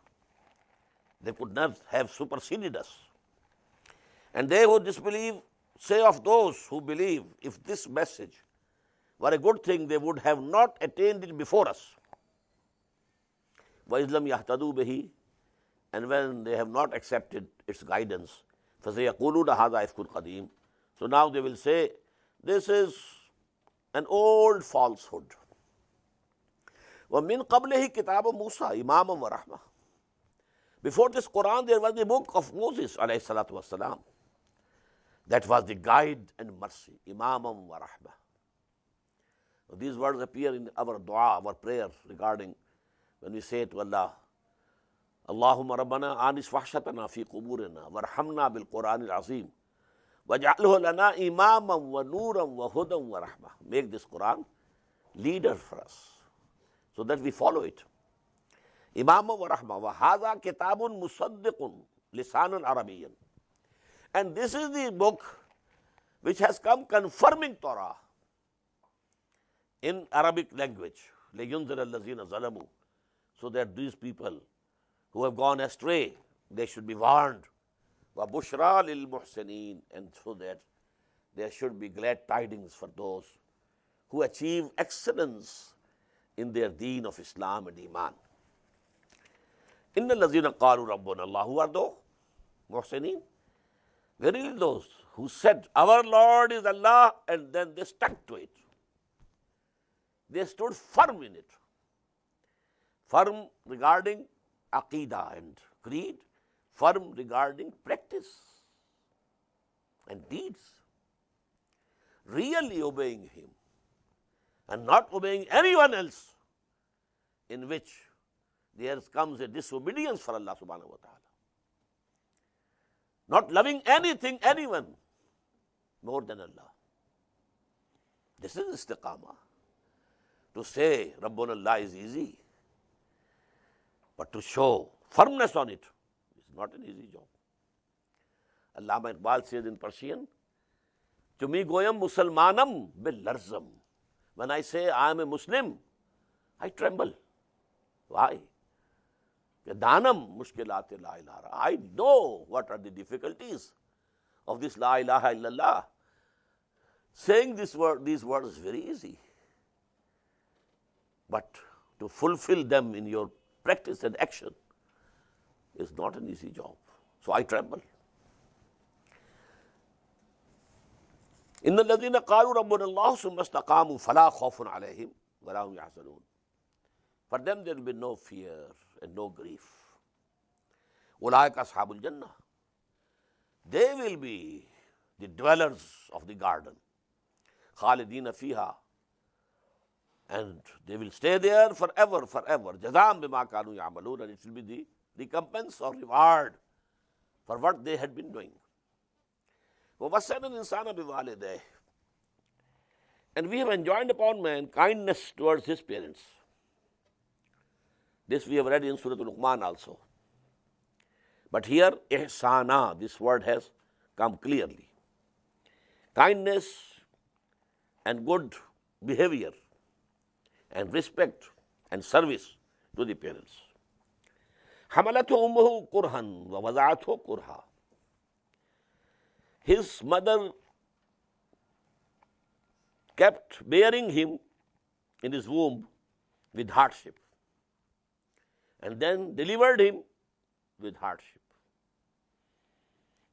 A: They could not have superseded us. And they who disbelieve say of those who believe, if this message were a good thing, they would have not attained it before us. وَإِذْ لَمْ يَهْتَدُوا بِهِ, and when they have not accepted its guidance, فَسَيَقُولُونَ هَذَا إِفْكٌ قَدِيمٌ, so now they will say, this is an old falsehood. وَمِن قَبْلِهِ كِتَابُ مُوسَى إِمَامًا وَرَحْمَةً, before this Quran there was the book of Moses alayhi salatu wasalam. That was the guide and mercy, Imamam wa Rahmah. These words appear in our dua, our prayer regarding when we say to Allah, Allahumma Rabbana anis wahshatana fi quburina warhamna bil Quran al-Azim waj'alhu lana imaman wa nuran wa hudan wa rahmah. Make this Quran leader for us so that we follow it. Imamam wa rahmah wa hadha kitabun musaddiqun lisanan arabiyyan. And this is the book which has come confirming Torah in Arabic language. لِيُنْذِرَ الَّذِينَ ظَلَمُوا, so that these people who have gone astray, they should be warned. وَبُشْرَى لِلْمُحْسِنِينَ, and so that there should be glad tidings for those who achieve excellence in their deen of Islam and Iman. إِنَّ الَّذِينَ قَالُوا رَبُّنَا اللَّهُ, who are those? Muhsineen. Verily those who said, our Lord is Allah, and then they stuck to it. They stood firm in it. Firm regarding Aqidah and creed, firm regarding practice and deeds. Really obeying Him and not obeying anyone else, in which there comes a disobedience for Allah subhanahu wa ta'ala. Not loving anything, anyone more than Allah. This is istiqamah. To say Rabbuna Allah is easy, but to show firmness on it is not an easy job. Allama Iqbal says in Persian, Chumi goyam musalmanam bil larzam. When I say I am a Muslim, I tremble. Why? Danam mushkilati la ilaha. I know what are the difficulties of this la ilaha illallah. Saying these words is very easy. But to fulfill them in your practice and action is not an easy job. So I tremble. إِنَّ الَّذِينَ قَالُوا رَبُّنَا اللَّهُ ثُمَّ اسْتَقَامُوا فَلَا خَوْفٌ عَلَيْهِمْ وَلَا هُمْ يَحْزَنُونَ. For them there will be no fear and no grief. أُولَٰئِكَ أَصْحَابُ الْجَنَّةِ. They will be the dwellers of the garden. خَالِدِينَ فِيهَا. And they will stay there forever, forever. جَزَاءً بِمَا كَانُوا يَعْمَلُونَ. And it will be the recompense or reward for what they had been doing. وَوَصَّيْنَا الْإِنسَانَ بِوَالِدَيْهِ. And we have enjoined upon man kindness towards his parents. This we have read in Surah Al-Luqman also. But here, ihsana, this word has come clearly. Kindness and good behavior and respect and service to the parents. حَمَلَتْهُ أُمُّهُ كُرْهًا وَوَضَعَتْهُ كُرْهًا. His mother kept bearing him in his womb with hardship, and then delivered him with hardship.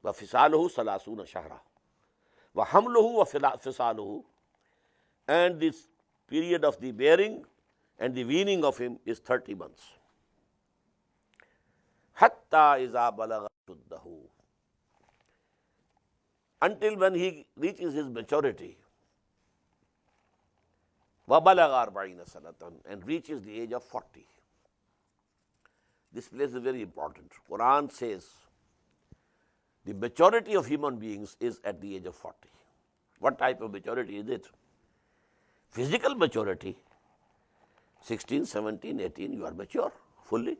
A: وَفِصَالُهُ ثَلَاثُونَ شَهْرًا وَحَمْلُهُ وَفِصَالُهُ. And this period of the bearing and the weaning of him is 30 months. حَتَّى إِذَا بَلَغَ أَشُدَّهُ. Until when he reaches his maturity. وَبَلَغَ 40 سَنَةً. And reaches the age of 40. This place is very important. Quran says the maturity of human beings is at the age of 40. What type of maturity is it? Physical maturity, 16, 17, 18, you are mature fully.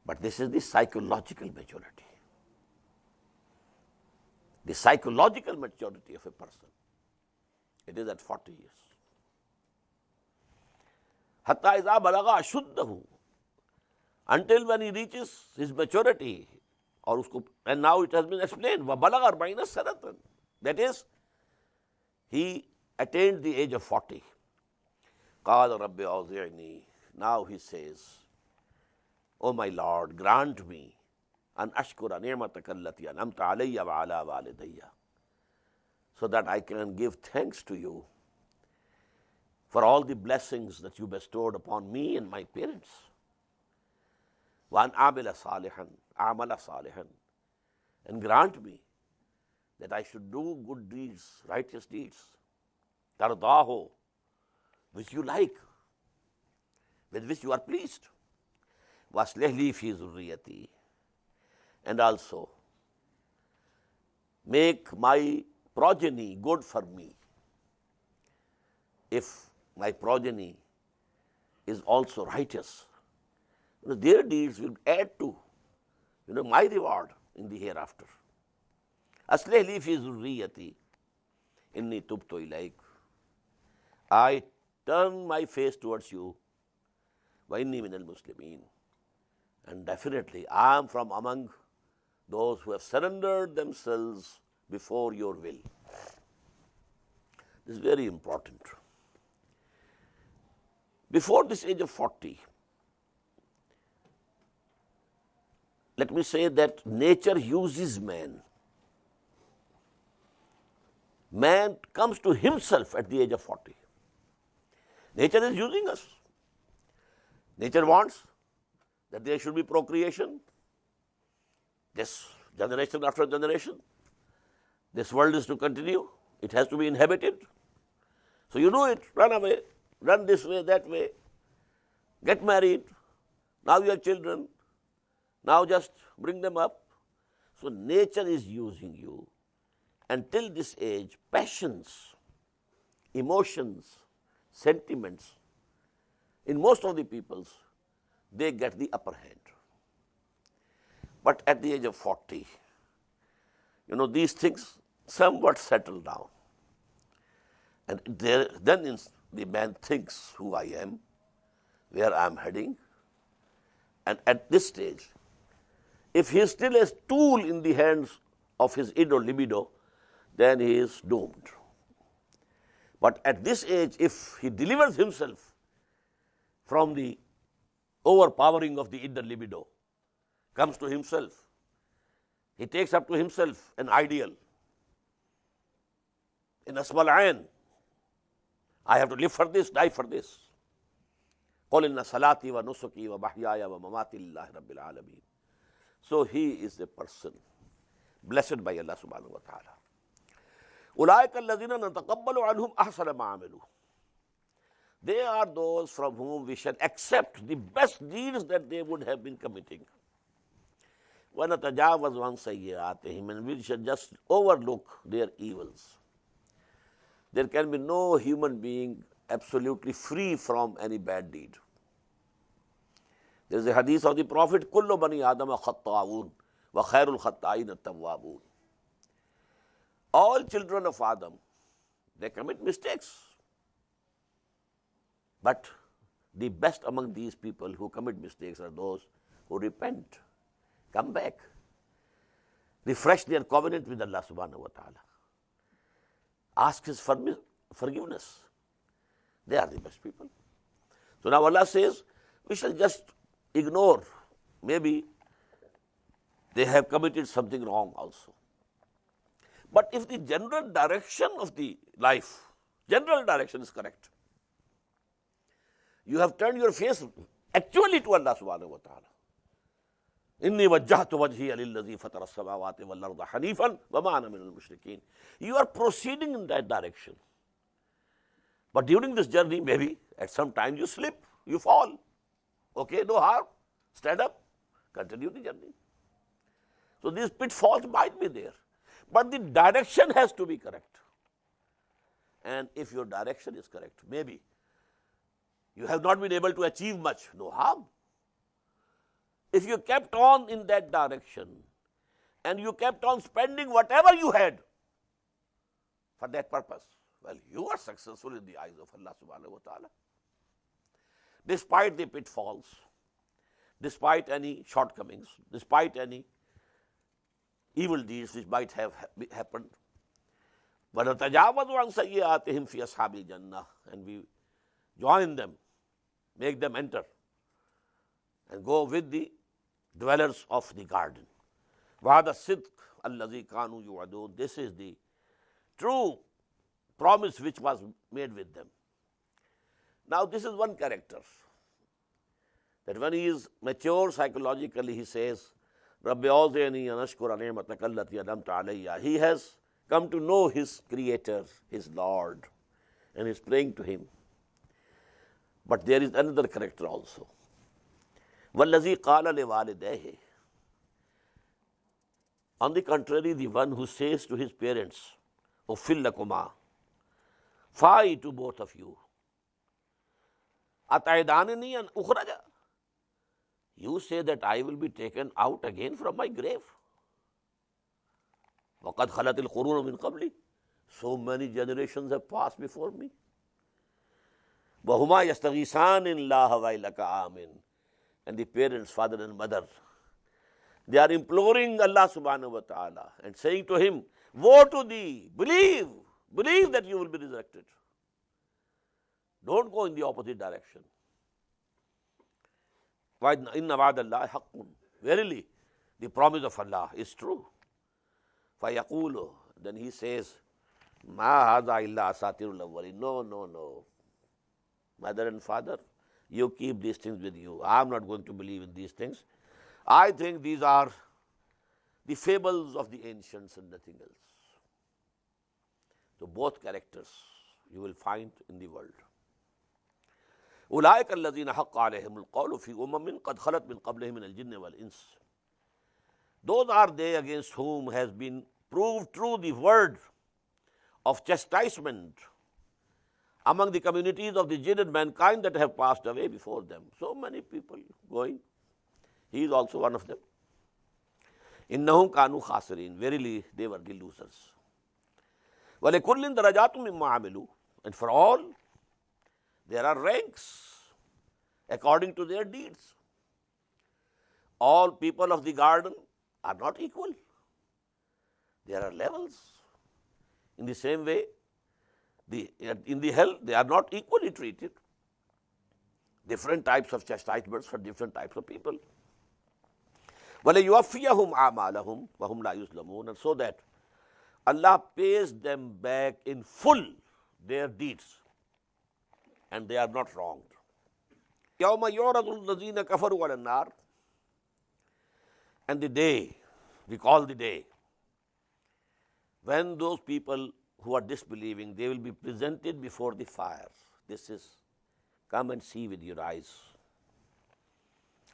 A: But this is the psychological maturity. The psychological maturity of a person, it is at 40 years. حتی اذا بلغ اشدہ, until when he reaches his maturity. اور اس کو, and now it has been explained, وَبَلَغَ 40 سَنَةً, that is, he attained the age of 40. قَالَ رَبِّ أَوْزِعْنِي, now he says, O my Lord, grant me أَنْ أَشْكُرَ نِعْمَتَكَ الَّتِي أَنْعَمْتَ عَلَيَّ وَعَلَى وَالِدَيَّ, so that I can give thanks to you for all the blessings that you bestowed upon me and my parents. وَأَنْ أَعْمَلَ صَالِحًا, and grant me that I should do good deeds, righteous deeds, تَرْضَاهُ, which you like, with which you are pleased. وَأَصْلِحْ لِي فِي ذُرِّيَّتِي, and also make my progeny good for me. If my progeny is also righteous, their deeds will add to, my reward in the hereafter. أَصْلِحْ لِي فِي ذُرِّيَّتِي إِنِّي تُبْتُ إِلَيْكَ, I turn my face towards you. وَإِنِّي مِنَ الْمُسْلِمِينَ, and definitely I am from among those who have surrendered themselves before your will. This is very important. Before this age of 40, let me say that nature uses man. Man comes to himself at the age of 40. Nature is using us. Nature wants that there should be procreation, this generation after generation. This world is to continue. It has to be inhabited. So you do it, run away, run this way, that way, get married. Now you have children. Now just bring them up. So nature is using you. Until this age, passions, emotions, sentiments, in most of the peoples, they get the upper hand. But at the age of 40, these things somewhat settle down. And then the man thinks who I am, where I am heading. And at this stage, if he is still a tool in the hands of his id or libido, then he is doomed. But at this age, if he delivers himself from the overpowering of the id or libido, comes to himself, he takes up to himself an ideal. In asmal ayn, I have to live for this, die for this. قُلْ إِنَّ صَلَاتِي وَنُسُكِي وَمَحْيَايَ وَمَمَاتِي لِلَّهِ رَبِّ الْعَالَمِينَ. So he is a person blessed by Allah subhanahu wa ta'ala. أُولَٰئِكَ الَّذِينَ نَتَقَبَّلُ عَنْهُمْ أَحْسَنَ مَا عَمِلُوا. They are those from whom we shall accept the best deeds that they would have been committing. وَنَتَجَاوَزُ عَنْ سَيِّئَاتِهِمْ, and we shall just overlook their evils. There can be no human being absolutely free from any bad deed. There is a hadith of the Prophet, كُلُّ بَنِي آدَمَ خَطَّاؤُونَ وَخَيْرُ الْخَطَّائِينَ التَّوَّابُونَ. All children of Adam, they commit mistakes. But the best among these people who commit mistakes are those who repent, come back, refresh their covenant with Allah subhanahu wa ta'ala, ask His forgiveness. They are the best people. So now Allah says, we shall just ignore. Maybe they have committed something wrong also. But if the general direction of the life, general direction is correct, you have turned your face actually to Allah subhanahu wa ta'ala. إِنِّي وَجَّهْتُ وَجْهِيَ لِلَّذِي فَطَرَ السَّمَاوَاتِ وَالْأَرْضَ حَنِيفًا وَمَا أَنَا مِنَ الْمُشْرِكِينَ. You are proceeding in that direction. But during this journey, maybe at some time you slip, you fall. Okay, no harm. Stand up, continue the journey. So these pitfalls might be there. But the direction has to be correct. And if your direction is correct, maybe you have not been able to achieve much, no harm. If you kept on in that direction and you kept on spending whatever you had for that purpose, well, you are successful in the eyes of Allah subhanahu wa ta'ala. despite the pitfalls, despite any shortcomings, despite any evil deeds which might have happened. وَنَتَجَاوَزُ عَنْ سَيِّئَاتِهِمْ فِي أَصْحَابِ الْجَنَّةِ, and we join them, make them enter and go with the dwellers of the garden. وَهَذَا الصِّدْقُ الَّذِي كَانُوا يُوعَدُونَ, this is the true promise which was made with them. Now this is one character, that when he is mature psychologically, he says, رَبِّ أَوْزِعْنِي أَنْ أَشْكُرَ نِعْمَتَكَ الَّتِي أَنْعَمْتَ عَلَيَّ. He has come to know his Creator, his Lord, and is praying to him. But there is another character also. وَالَّذِي قَالَ لِوَالِدَيْهِ, on the contrary, the one who says to his parents, أُفِّلْ لَكُمَا, fie to both of you, أَتَعِدَانِنِي أَنْ أُخْرَجَ, you say that I will be taken out again from my grave. وَقَدْ خَلَتِ الْقُرُونُ مِنْ قَبْلِ, so many generations have passed before me. وَهُمَا يَسْتَغِيثَانِ اللَّهَ وَيْلَكَ آمِنْ, and the parents, father and mother, they are imploring Allah subhanahu wa ta'ala and saying to him, woe to thee, believe that you will be resurrected. Don't go in the opposite direction. إِنَّ وَعْدَ اللَّهِ حَقٌّ, verily the promise of Allah is true. فَيَقُولُ, then he says, مَا هَذَا إِلَّا أَسَاطِيرُ الْأَوَّلِينَ, no, mother and father, you keep these things with you. I am not going to believe in these things. I think these are the fables of the ancients and nothing else. So both characters you will find in the world. أُولَٰئِكَ الَّذِينَ حَقَّ عَلَيْهِمُ الْقَوْلُ فِي أُمَمٍ قَدْ خَلَتْ مِنْ قَبْلِهِمْ مِنَ الْجِنِّ وَالْإِنسِ, those are they against whom has been proved true the word of chastisement among the communities of the jinn and mankind that have passed away before them. So many people going. He is also one of them. إِنَّهُمْ كَانُوا خَاسِرِينَ, verily they were the losers. وَلِكُلٍّ دَرَجَاتٌ مِّمَّا عَمِلُوا, and for all there are ranks according to their deeds. All people of the garden are not equal. There are levels. In the same way, in the hell, they are not equally treated. Different types of chastisements for different types of people. وَلَيُوَفِّيَهُمْ أَعْمَالَهُمْ وَهُمْ لَا يُظْلَمُونَ, and so that Allah pays them back in full their deeds, and they are not wronged. يَوْمَ يُعْرَضُ الَّذِينَ كَفَرُوا عَلَى النَّارِ, and the day, we call the day, when those people who are disbelieving, they will be presented before the fire. This is, come and see with your eyes.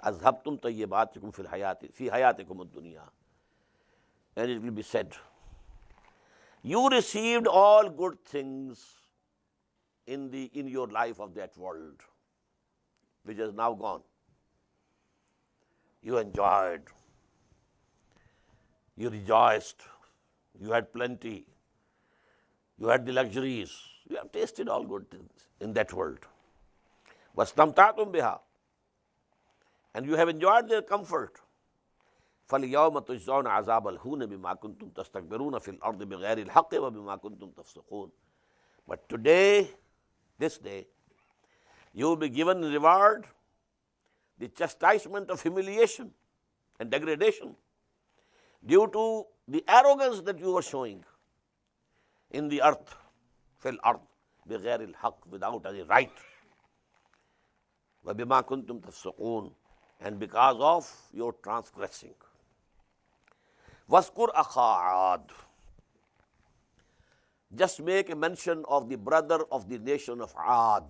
A: أَذْهَبْتُمْ طَيِّبَاتِكُمْ فِي حَيَاتِكُمُ الدُّنْيَا, and it will be said, you received all good things in your life of that world, which is now gone. You enjoyed, you rejoiced, you had plenty, you had the luxuries, you have tasted all good things in that world. وَاسْتَمْتَعْتُمْ بِهَا, and you have enjoyed their comfort. فَالْيَوْمَ تُجْزَوْنَ عَذَابَ الْهُونِ بِمَا كُنْتُمْ تَسْتَكْبِرُونَ فِي الْأَرْضِ بِغَيْرِ الْحَقِّ وَبِمَا كُنْتُمْ تَفْسُقُونَ. But today, this day, you will be given reward, the chastisement of humiliation and degradation due to the arrogance that you were showing in the earth, fil ard, بغير الحق, without any right. وَبِمَا كُنْتُمْ تَفْسُقُونَ, and because of your transgressing. وَاسْكُرْ أَخَا عَادٍ, just make a mention of the brother of the nation of Aad,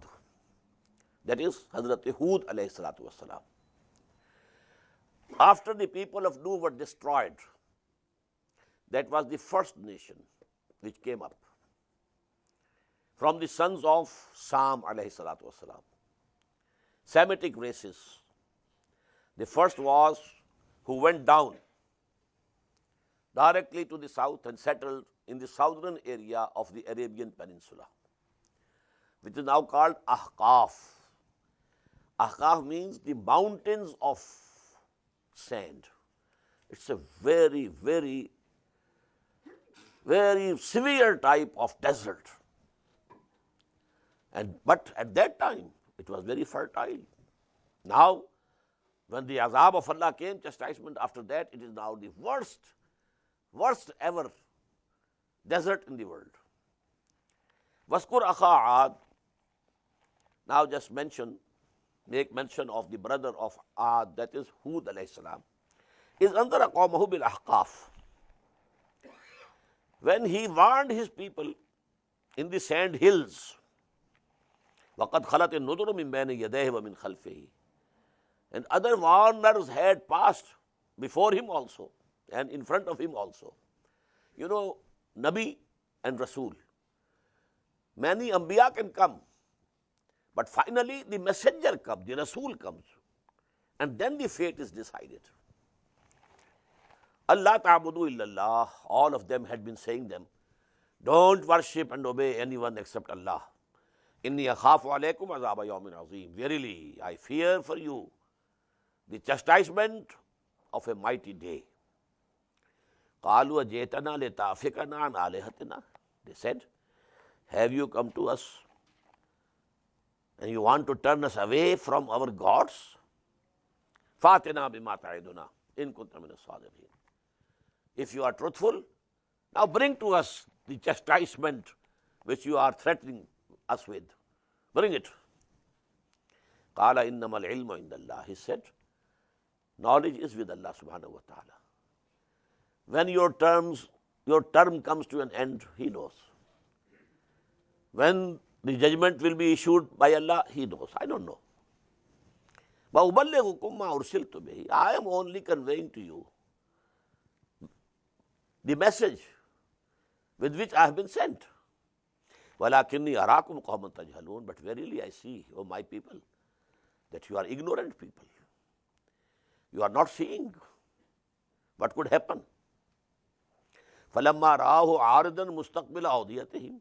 A: that is Hazrat Hud alayhi salatu wasalam. After the people of Nuh were destroyed, that was the first nation which came up from the sons of Sam alayhi salatu wasalam. Semitic races. The first was who went down directly to the south and settled in the southern area of the Arabian Peninsula, which is now called AHQAF. Ahqaf means the mountains of sand. It's a very, very, very severe type of desert. But at that time, it was very fertile. Now, when the azab of Allah came, chastisement after that, it is now the worst ever desert in the world. Waskur akha Aad. Now just make mention of the brother of Aad, that is Hud alayhi salam. Is under qawmahu bil AHQAF. When he warned his people in the sand hills, وَقَدْ خَلَتِ النُّذُرُ مِنْ بَيْنِ يَدَيْهِ وَمِنْ خَلْفِهِ, and other warners had passed before him also and in front of him also. You know, Nabi and Rasul, many Anbiya can come, but finally the messenger comes, the Rasul comes, and then the fate is decided. Allah ta'budu illallah, all of them had been saying them, don't worship and obey anyone except Allah. Inni akhafu alaykum azaba yawmin azim. Verily, I fear for you the chastisement of a mighty day. Qalu ajitana litafikana an alihatina. They said, have you come to us and you want to turn us away from our gods? Fatina bima ta'iduna in kunta min as-sadiqin. If you are truthful, now bring to us the chastisement which you are threatening us with. Bring it. Qala innamal ilmu indallah. He said, knowledge is with Allah subhanahu wa ta'ala. When your term comes to an end, He knows. When the judgment will be issued by Allah, He knows. I don't know. وَأُبَلِّغُكُمْ مَا أُرْسِلْتُ بِهِ. I am only conveying to you the message with which I have been sent. وَلَكِنِّي أَرَاكُمْ قَوْمًا تَجْهَلُونَ. But verily I see, O my people, that you are ignorant people. You are not seeing what could happen. فَلَمَّا رَآهُ عَارِضًا مُسْتَقْبِلَ أَوْدِيَتِهِمْ.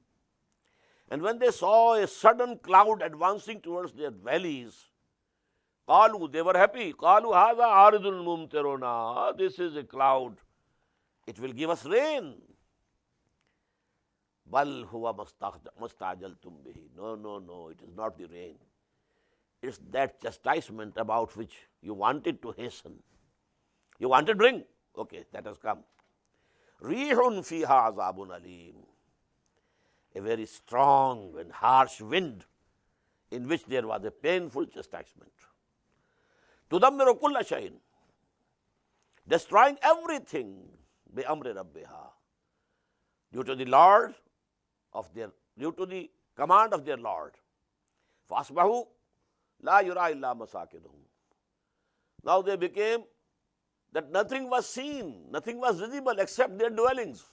A: And when they saw a sudden cloud advancing towards their valleys, قَالُوا, they were happy. قَالُوا هَذَا عَارِضٌ مُمْطِرُنَا. This is a cloud. It will give us rain. بَلْ هُوَ مَسْتَعْجَلْتُمْ بِهِ. No, it is not the rain. It's that chastisement about which you wanted to hasten. You wanted bring. Okay, that has come. رِيحٌ فِيهَا عَذَابٌ أَلِيمٌ. A very strong and harsh wind in which there was a painful chastisement. تُدَمِّرُ كُلَّ شَيْءٍ. Destroying everything بِأَمْرِ رَبِّهَا. Due to the command of their Lord. فَأَصْبَحُوا لَا يُرَى إِلَّا مَسَاكِنُهُمْ. Now they became that nothing was seen, nothing was visible except their dwellings.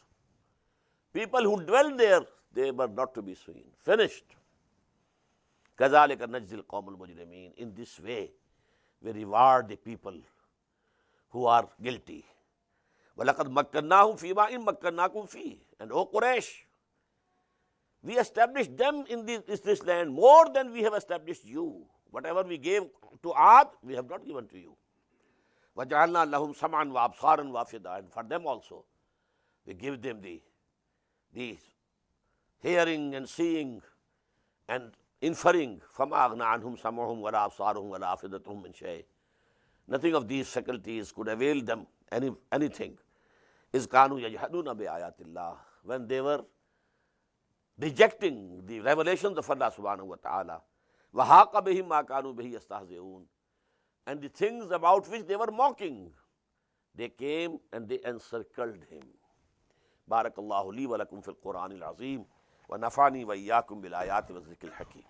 A: People who dwelled there, they were not to be seen. Finished. كَذَلِكَ نَجْزِي الْقَوْمَ الْمُجْرِمِينَ. In this way, we reward the people who are guilty. وَلَقَدْ مَكَّنَّاهُمْ فِي مَا إِن مَكَّنَّاكُمْ فِيهِ. And O Quraysh, we established them in this land more than we have established you. Whatever we gave to Aad, we have not given to you. وَجَعَلْنَا لَهُمْ سَمْعًا وَأَبْصَارًا وَأَفْئِدَةً. And for them also, we give them the hearing and seeing and inferring. فَمَا أَغْنَى عَنْهُمْ سَمْعُهُمْ وَلَا أَبْصَارُهُمْ وَلَا أَفْئِدَتُهُمْ مِنْ شَيْءٍ. Nothing of these faculties could avail them anything. إِذْ كَانُوا يَجْحَدُونَ بِآيَاتِ اللَّهِ. When they were rejecting the revelations of Allah subhanahu wa ta'ala. وَحَاقَ بِهِمْ مَا كَانُوا بِهِ يَسْتَهْزِئُونَ. And the things about which they were mocking, they came and they encircled him. بارك الله لي ولكم في القرآن العظيم ونفعني وإياكم بالآيات والذكر الحكيم.